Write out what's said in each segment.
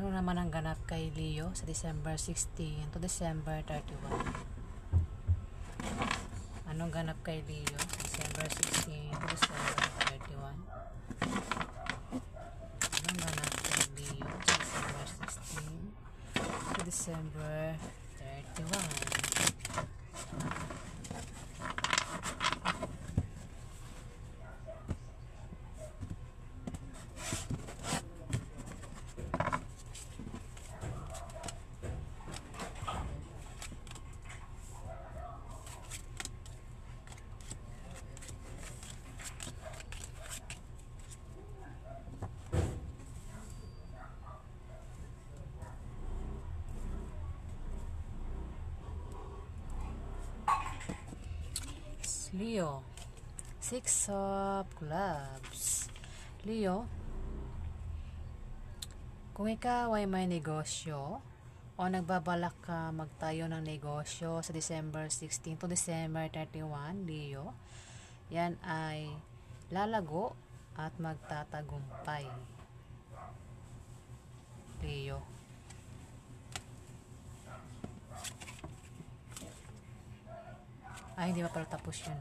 Ano naman ang ganap kay Leo sa December 16 to December 31? Anong ganap kay Leo sa December 16 to December 31? Anong ganap kay Leo sa December 16 to December 31? Leo, Six of Clubs. Leo, kung ikaw ay may negosyo o nagbabalak ka magtayo ng negosyo sa December 16 to December 31, Leo, yan ay lalago at magtatagumpay. Leo. Ay, hindi pa pala tapos yun.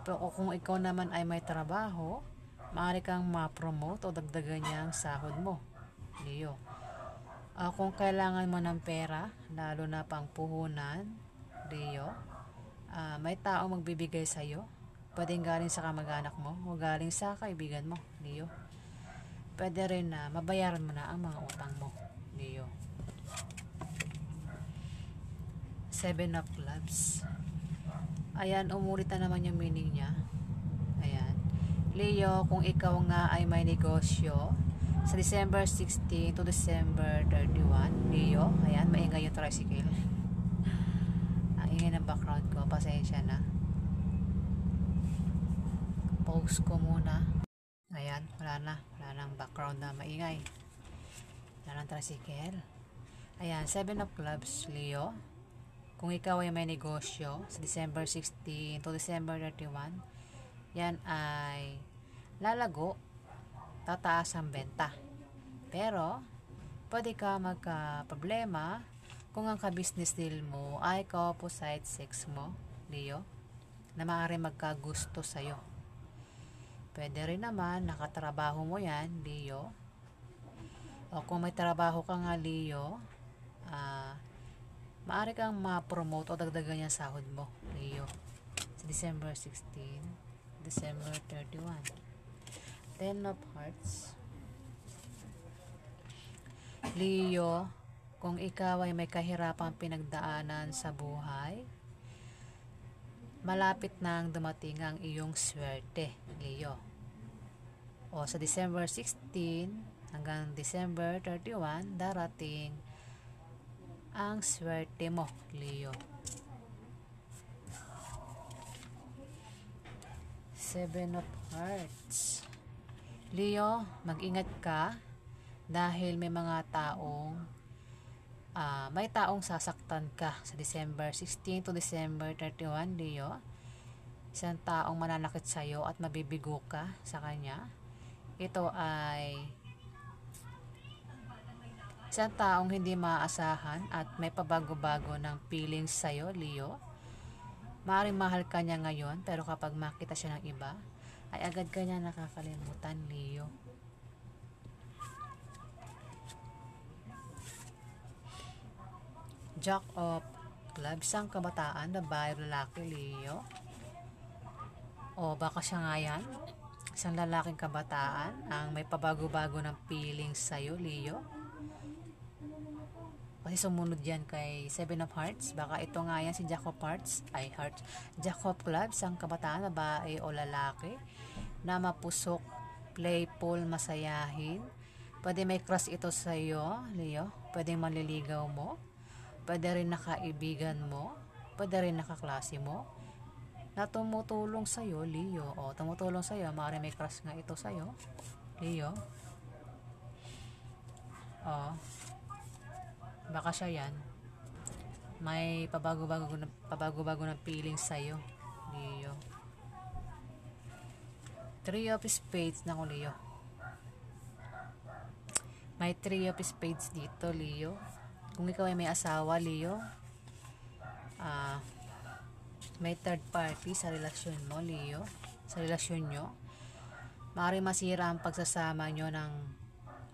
Pero kung ikaw naman ay may trabaho, maaari kang ma-promote o dagdagan niya ang sahod mo, Leo. Kung kailangan mo ng pera, lalo na pang puhunan, Leo, may taong magbibigay sa'yo. Pwedeng galing sa kamag-anak mo o galing sa kaibigan mo, Leo. Pwede rin na mabayaran mo na ang mga utang mo, Leo. Seven of Clubs. Ayan, umulit na naman yung meaning niya. Ayan. Leo, kung ikaw nga ay may negosyo sa December 16 to December 31, Leo, ayan, maingay yung tricycle. Ang ingay ng background ko, pasensya na. Pause ko muna. Ayan, wala nang background na maingay. Wala nang tricycle. Ayan, Seven of Clubs, Leo. Kung ikaw ay may negosyo sa December 16 to December 31, yan ay lalago, tataas ang benta. Pero, pwede ka magka-problema kung ang ka-business deal mo ay ka-opposite sex mo, Leo, na maaari magkagusto sa'yo. Pwede rin naman, nakatrabaho mo yan, Leo. O kung may trabaho ka nga, Leo, maaari kang ma-promote o dagdagan yung sahod mo, Leo, sa December 16, December 31. Ten of Hearts. Leo, kung ikaw ay may kahirapang pinagdaanan sa buhay, malapit nang dumating ang iyong swerte, Leo. O sa December 16 hanggang December 31, darating ang swerte mo, Leo. Seven of Hearts. Leo, mag-ingat ka dahil may mga taong may taong sasaktan ka sa December 16 to December 31, Leo. Isang taong mananakit sa'yo at mabibigo ka sa kanya. Ito ay isang taong hindi maaasahan at may pabago-bago ng feelings sa'yo, Leo. Maaaring mahal ka niya ngayon, pero kapag makita siya ng iba, ay agad ka niya nakakalimutan, Leo. Jack of Clubs, isang kabataan, babae, lalaki, Leo. O baka siya nga yan, isang lalaking kabataan ang may pabago-bago ng feelings sa'yo, Leo. Kasi sumunod yan kay Seven of Hearts. Baka ito nga yan si Jack of Hearts. Jack of Clubs, ang kabataan, babae o lalaki na mapusok, playful, masayahin. Pwede may crush ito sa iyo, Leo. Pwede manliligaw mo. Pwede rin nakaibigan mo. Pwede rin nakaklase mo. Na tumutulong sa iyo, Leo. O tumutulong sa iyo, maaari may crush nga ito sa iyo, Leo. Baka siya yan. May pabago-bago ng feelings sa'yo, Leo. Three of Spades na ko, Leo. May 3 of spades dito, Leo. Kung ikaw ay may asawa, Leo, may third party sa relasyon mo, Leo, sa relasyon nyo. Maaaring masira ang pagsasama nyo ng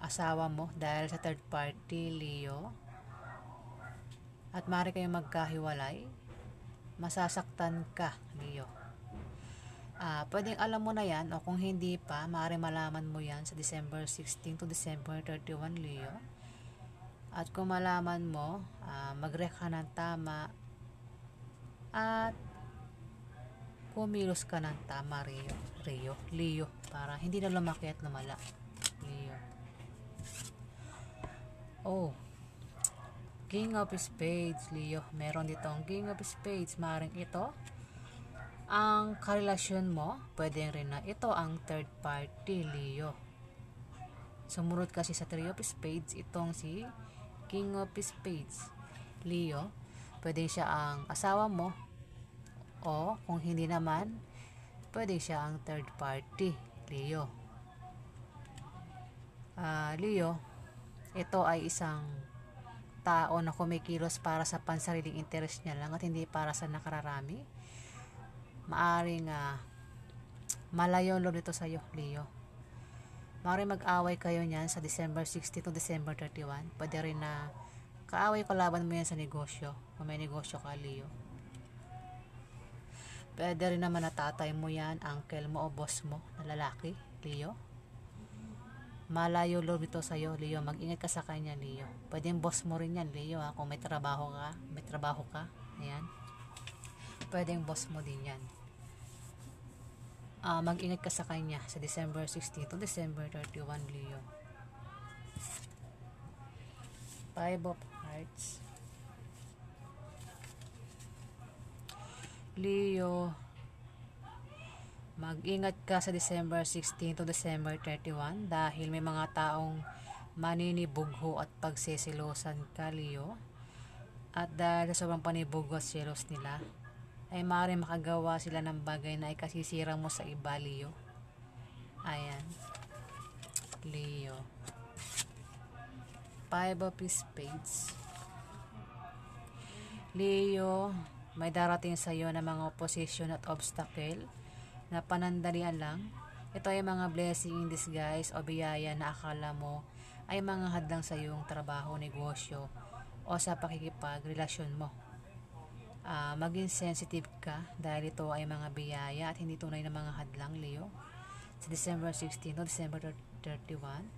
asawa mo dahil sa third party, Leo. At maaari kayong magkahiwalay. Masasaktan ka, Leo. Pwedeng alam mo na yan, o kung hindi pa, maaaring malaman mo yan sa December 16 to December 31, Leo. At kung malaman mo, mag-react ka ng tama at kumilos ka ng tama, Leo, para hindi na lumaki at lumala, Leo. Oh, King of Spades, Leo. Meron ditong King of Spades. Maaaring ito ang karelasyon mo. Pwede rin na ito ang third party, Leo. Sumunod kasi sa 3 of Spades itong si King of Spades, Leo. Pwede siya ang asawa mo, o kung hindi naman, pwede siya ang third party, Leo. Leo, ito ay isang tao na kumikilos para sa pansariling interest niya lang at hindi para sa nakararami. Maaring malayo ang loob nito sa iyo, Leo. Maaring mag-away kayo niyan sa December 60 to December 31. Pwede rin na kaaway ko laban mo yan sa negosyo. Kung may negosyo ka, Leo. Pwede rin naman na tatay mo yan, uncle mo o boss mo na lalaki, Leo. Malayo loob nito sa iyo, Leo. Mag-ingat ka sa kanya, Leo. Pwedeng boss mo rin yan, Leo. Kung may trabaho ka. Ayan. Pwedeng boss mo din yan. Mag-ingat ka sa kanya sa December 16 to December 31, Leo. 5 of Hearts. Leo, mag-ingat ka sa December 16 to December 31 dahil may mga taong maninibugho at pagsisilosan ka, Leo. At dahil sa sobrang panibugho at selos nila, ay maaaring makagawa sila ng bagay na ikasisira mo sa iba, Leo. Ayan, Leo. 5 of Spades. Leo, may darating sa iyo na mga opposition at obstacle na panandalian lang. Ito ay mga blessing in disguise o biyaya na akala mo ay mga hadlang sa iyong trabaho, negosyo o sa pakikipagrelasyon mo. Maging sensitive ka dahil ito ay mga biyaya at hindi tunay na mga hadlang, Leo. Sa December 16 o December 31,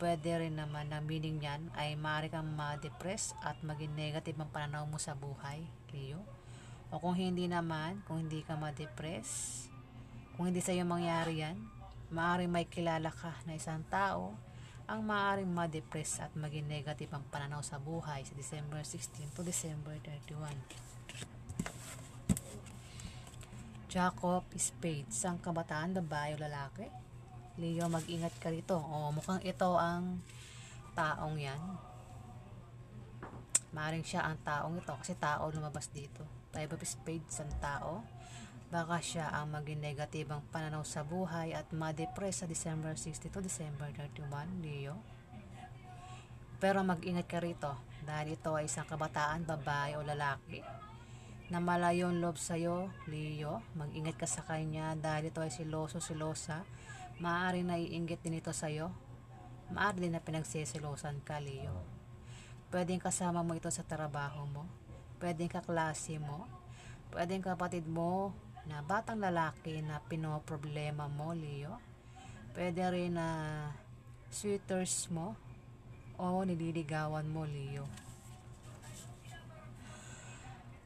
pwede rin naman na meaning niyan ay maaari kang ma-depress at maging negative ang pananaw mo sa buhay, Leo. O kung hindi ka ma-depress, kung hindi sa iyo mangyari yan, maaari may kilala ka na isang tao ang maaaring ma-depress at maging negative ang pananaw sa buhay sa December 16 to December 31. Jack of Spades, ang kabataan, babae o lalaki? Leo, mag-ingat ka rito. Mukhang ito ang taong yan. Maaaring siya ang taong ito kasi tao lumabas dito. 5 of Spades ang tao. Baka siya ang maging negative ang pananaw sa buhay at ma-depress sa December 60 to December 31, Leo. Pero mag-ingat ka rito dahil ito ay isang kabataan, babae o lalaki na malayo ang loob sa'yo, Leo. Mag-ingat ka sa kanya dahil ito ay silosa. Maaari na iinggit din ito sa'yo. Maaari din na pinagsisilosan ka, Leo. Pwedeng kasama mo ito sa trabaho mo. Pwedeng kaklase mo. Pwedeng kapatid mo na batang lalaki na pinoproblema mo, Leo. Pwede rin na suitors mo o nililigawan mo, Leo.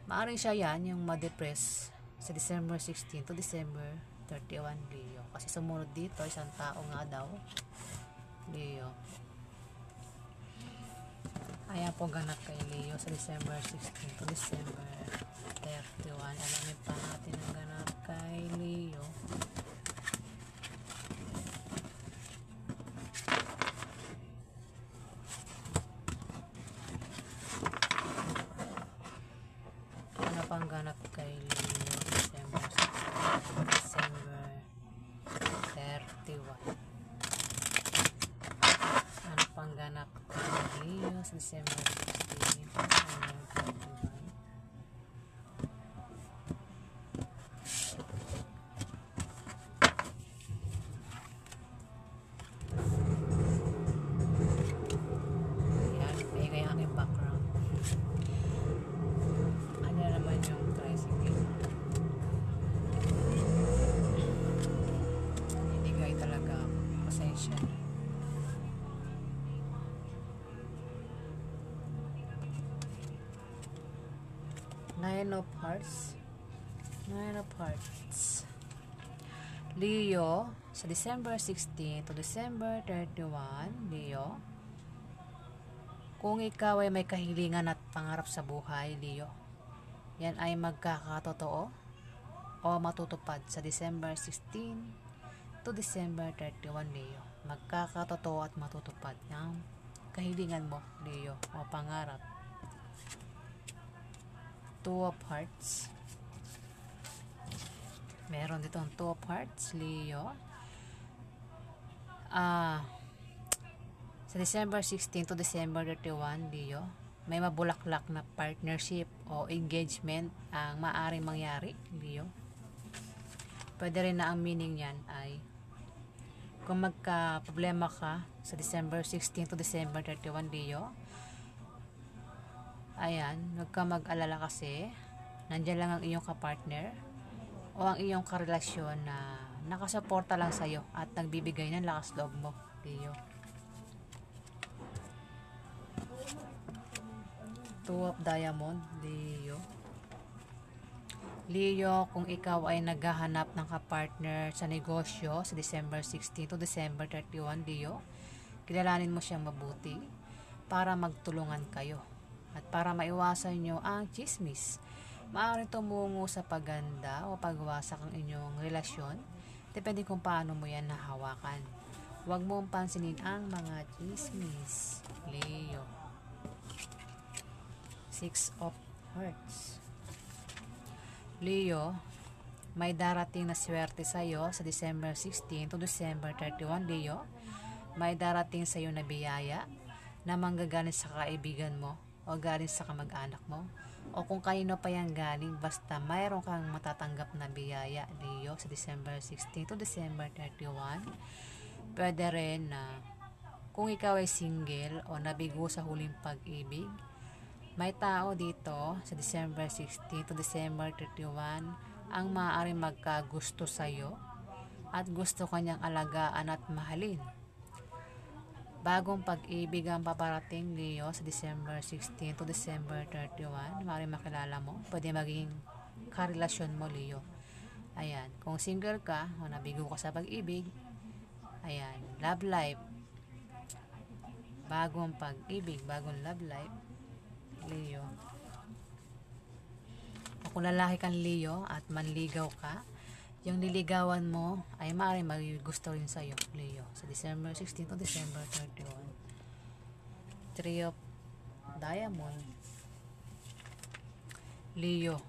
Maaring siya yan yung ma-depress sa December 16 to December 31, Leo. Kasi sumunod dito, isang tao nga daw, Leo. Ayan po ganap kay Leo sa December 16 to December 31. Alamin pa natin ang ganap kay Leo. Ano pang ganap kay Leo December 16 December 31? Ano sa December 16. Ayan, maingay ang aking background. Ano naman yung tricycle? Hinigay talaga. Pasensya na. Nine of Hearts. Nine of Hearts. Leo, sa December 16 to December 31, Leo, kung ikaw ay may kahilingan at pangarap sa buhay, Leo, yan ay magkakatotoo o matutupad sa December 16 to December 31, Leo. Magkakatotoo at matutupad ang kahilingan mo, Leo, o pangarap. Two of Hearts. Meron dito ang Two of Hearts, Leo. Sa December 16 to December 31, Leo, may mabulaklak na partnership o engagement ang maaaring mangyari, Leo. Pwede rin na ang meaning yan ay kung magka-problema ka sa December 16 to December 31, Leo, ayan, huwag ka mag-alala kasi nandiyan lang ang iyong kapartner o ang iyong karelasyon na nakasuporta lang sa'yo at nagbibigay ng lakas loob mo, Leo. Two of Diamond, Leo. Leo, kung ikaw ay naghahanap ng kapartner sa negosyo sa December 16 to December 31, Leo, kilalanin mo siyang mabuti para magtulungan kayo at para maiwasan nyo ang chismis. Maaaring tumungo sa paganda o pagwasak ang inyong relasyon, depende kung paano mo yan nahawakan. Huwag mong pansinin ang mga chismis, Leo. Six of Hearts. Leo, may darating na swerte sa iyo sa December 16 to December 31, Leo. May darating sa iyo na biyaya na manggagaling sa kaibigan mo o galing sa kamag-anak mo o kung kanino pa yan galing, basta mayroon kang matatanggap na biyaya, Leo, sa December 16 to December 31. Pwede rin na kung ikaw ay single o nabigo sa huling pag-ibig, may tao dito sa December 16 to December 31 ang maaaring magkagusto sa iyo at gusto kanyang alagaan at mahalin. Bagong pag-ibig ang paparating, Leo, sa December 16 to December 31. Maaaring makilala mo. Pwede maging karelasyon mo, Leo. Ayan. Kung single ka o nabigo ka sa pag-ibig, ayan. Love life. Bagong pag-ibig, bagong love life, Leo. O kung lalaki kang Leo at manligaw ka, yung niligawan mo ay maaaring magugusto rin sa'yo, Leo, sa December 16 to December 31. Three of Diamond. Leo,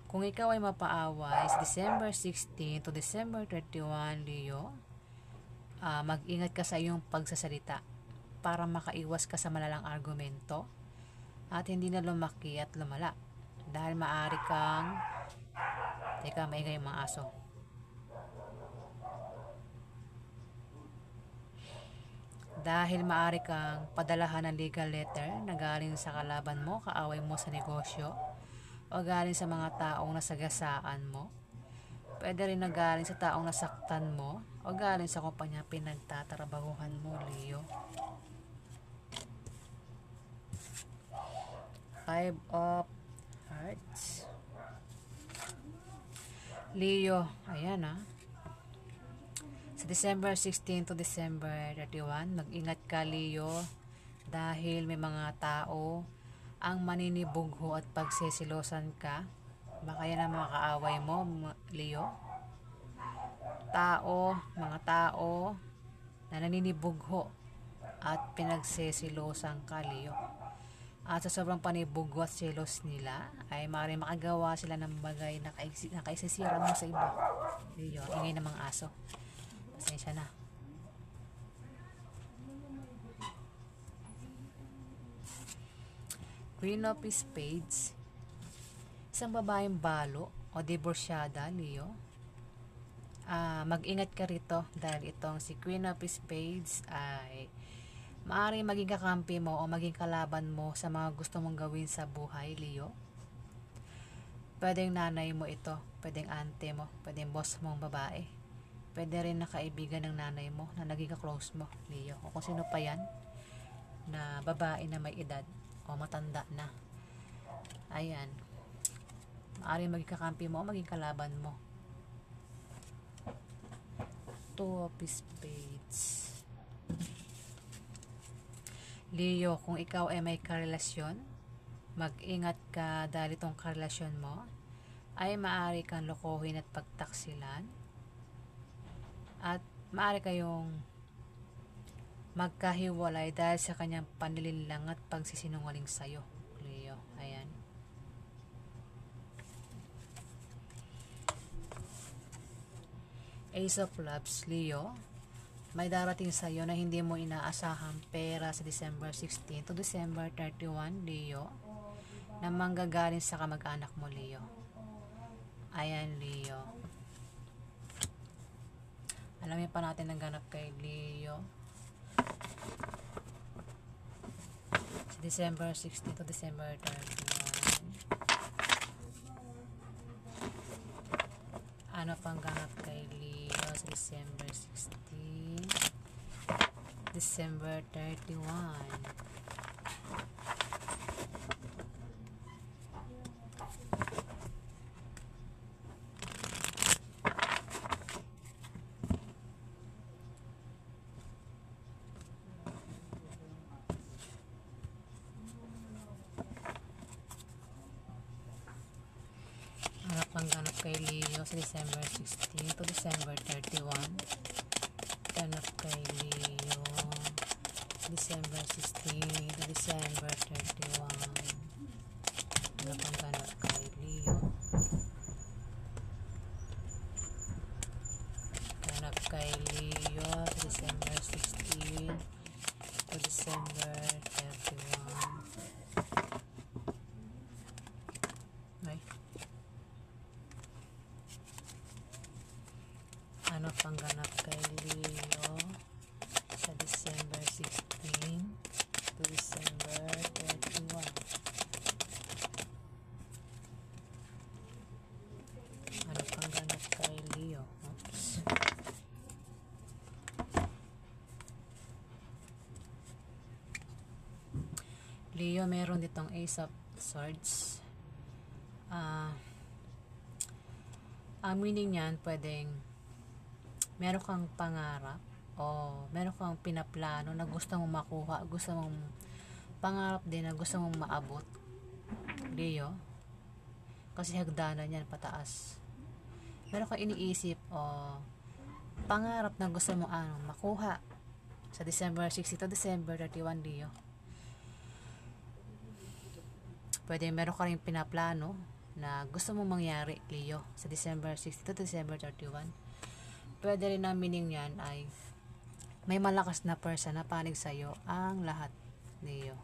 kung ikaw ay mapaaway sa December 16 to December 31, Leo, mag-ingat ka sa iyong pagsasalita para makaiwas ka sa malalang argumento at hindi na lumaki at lumala dahil maaari kang maingay yung mga aso. Dahil maaari kang padalahan ng legal letter na galing sa kalaban mo, kaaway mo sa negosyo, o galing sa mga taong nasagasaan mo. Pwede rin na galing sa taong nasaktan mo, o galing sa kumpanya pinagtatrabahuhan mo, Leo. Five of Hearts. Leo, ayan sa December 16 to December 31, mag-ingat ka, Leo, dahil may mga tao ang maninibugho at pagsisilosan ka. Baka yan ang mga kaaway mo, Leo. Mga tao na naninibugho at pinagsisilosan ka, Leo. At sa sobrang panibugho at selos nila, ay maaaring makagawa sila ng bagay na kaisisira mo sa iba. Leo, ingay ng mga aso. Pasensya na. Queen of Spades, isang babaeng balo o diborsyada, Leo. Mag-ingat ka rito dahil itong si Queen of Spades ay maaaring maging kakampi mo o maging kalaban mo sa mga gusto mong gawin sa buhay, Leo. Pwedeng nanay mo ito, pwedeng ante mo, pwedeng boss mong babae, pwede rin na kaibigan ng nanay mo na naging ka-close mo, Leo, o kung sino pa yan na babae na may edad o matanda na. Ayan, maaaring maging kakampi mo o maging kalaban mo. Two of Spades. Leo, kung ikaw ay may karelasyon, mag-ingat ka dahil itong karelasyon mo ay maaari kang lokohin at pagtaksilan at maaari kayong magkahiwalay dahil sa kanyang panlilinlang at pagsisinungaling sa'yo, Leo. Ayan. Ace of Clubs, Leo. May darating sa iyo na hindi mo inaasahang pera sa December 16 to December 31, Leo, na manggagaling sa kamag-anak mo, Leo. Ayan, Leo. Alamin pa natin ang ganap kay Leo sa December 16 to December 31. Ano pang ganap kay Leo sa December 16? December 31. Ano pang ganap kay Leo sa December 16 to December 31? Ganap kay Leo December 16 to December 31. Ano pang ganap kay Leo? Ganap kay Leo sa December 16 to December 31. Ay. Ano pang ganap kay Leo sa December 16 to December 31? Ano pang ganap kay Leo? Oops. Leo, meron ditong Ace of Swords. Ang meaning niyan, pwedeng meron kang pangarap o meron kang pinaplano na gusto mong makuha, gusto mong pangarap din na gusto mong maabot, Leo, kasi hagdanan yan pataas. Meron kang iniisip o pangarap na gusto mong makuha sa December 60 to December 31, Leo. Pwede meron ka rin pinaplano na gusto mong mangyari, Leo, sa December 60 to December 31. Pwede rin ang meaning yan ay may malakas na person na panig sa'yo ang lahat, Leo.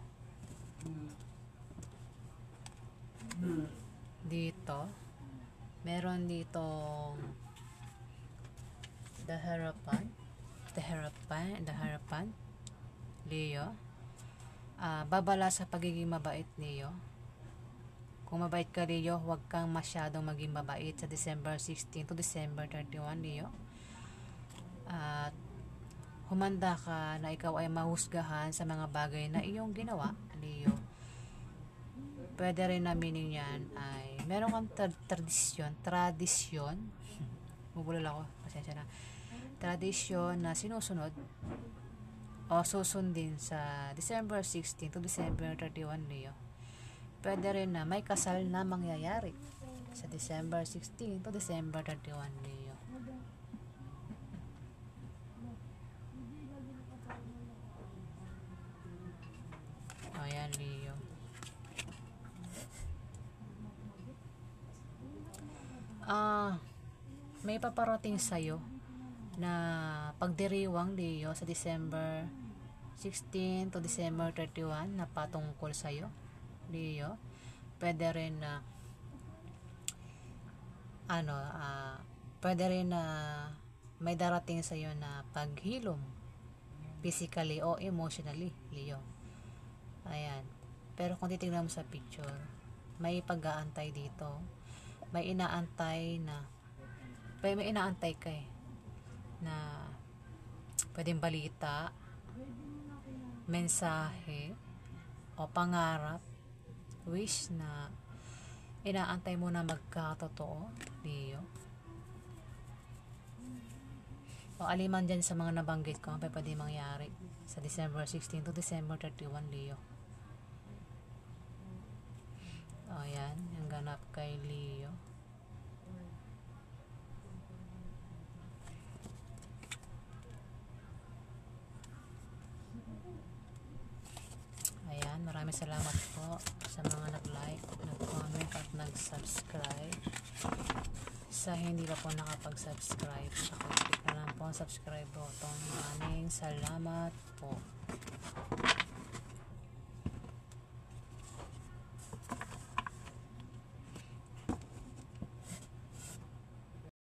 Dito, meron ditong the harapan, Leo. Babala sa pagiging mabait, Leo. Kung mabait ka, Leo, huwag kang masyadong maging mabait sa December 16 to December 31, Leo. At humanda ka na ikaw ay mahusgahan sa mga bagay na iyong ginawa, Leo. Pwede rin na meaning yan ay meron kang tradisyon, bubulol ako, pasensya na, tradisyon na sinusunod o susundin sa December 16 to December 31, Leo. Pwede rin na may kasal na mangyayari sa December 16 to December 31, Leo. Ayan, Leo. May paparating sa'yo na pagdiriwang, Leo, sa December 16 to December 31 na patungkol sa'yo. Leo. Pwede rin na pwede rin na may darating sa iyo na paghilom physically o emotionally, Leo. Ayan. Pero kung titingnan mo sa picture, may pag-aantay dito. May inaantay ka na pwedeng balita, mensahe, o pangarap, wish na inaantay mo na magkatotoo, Leo. O aliman dyan sa mga nabanggit ko, pwede mangyari sa December 16 to December 31, Leo. O yan, yung ganap kay Leo. Ayan, maraming salamat po sa mga nag-like, nag-comment at nag-subscribe. Sa hindi pa po nakapag-subscribe, click na lang po ang subscribe button. Maraming salamat po.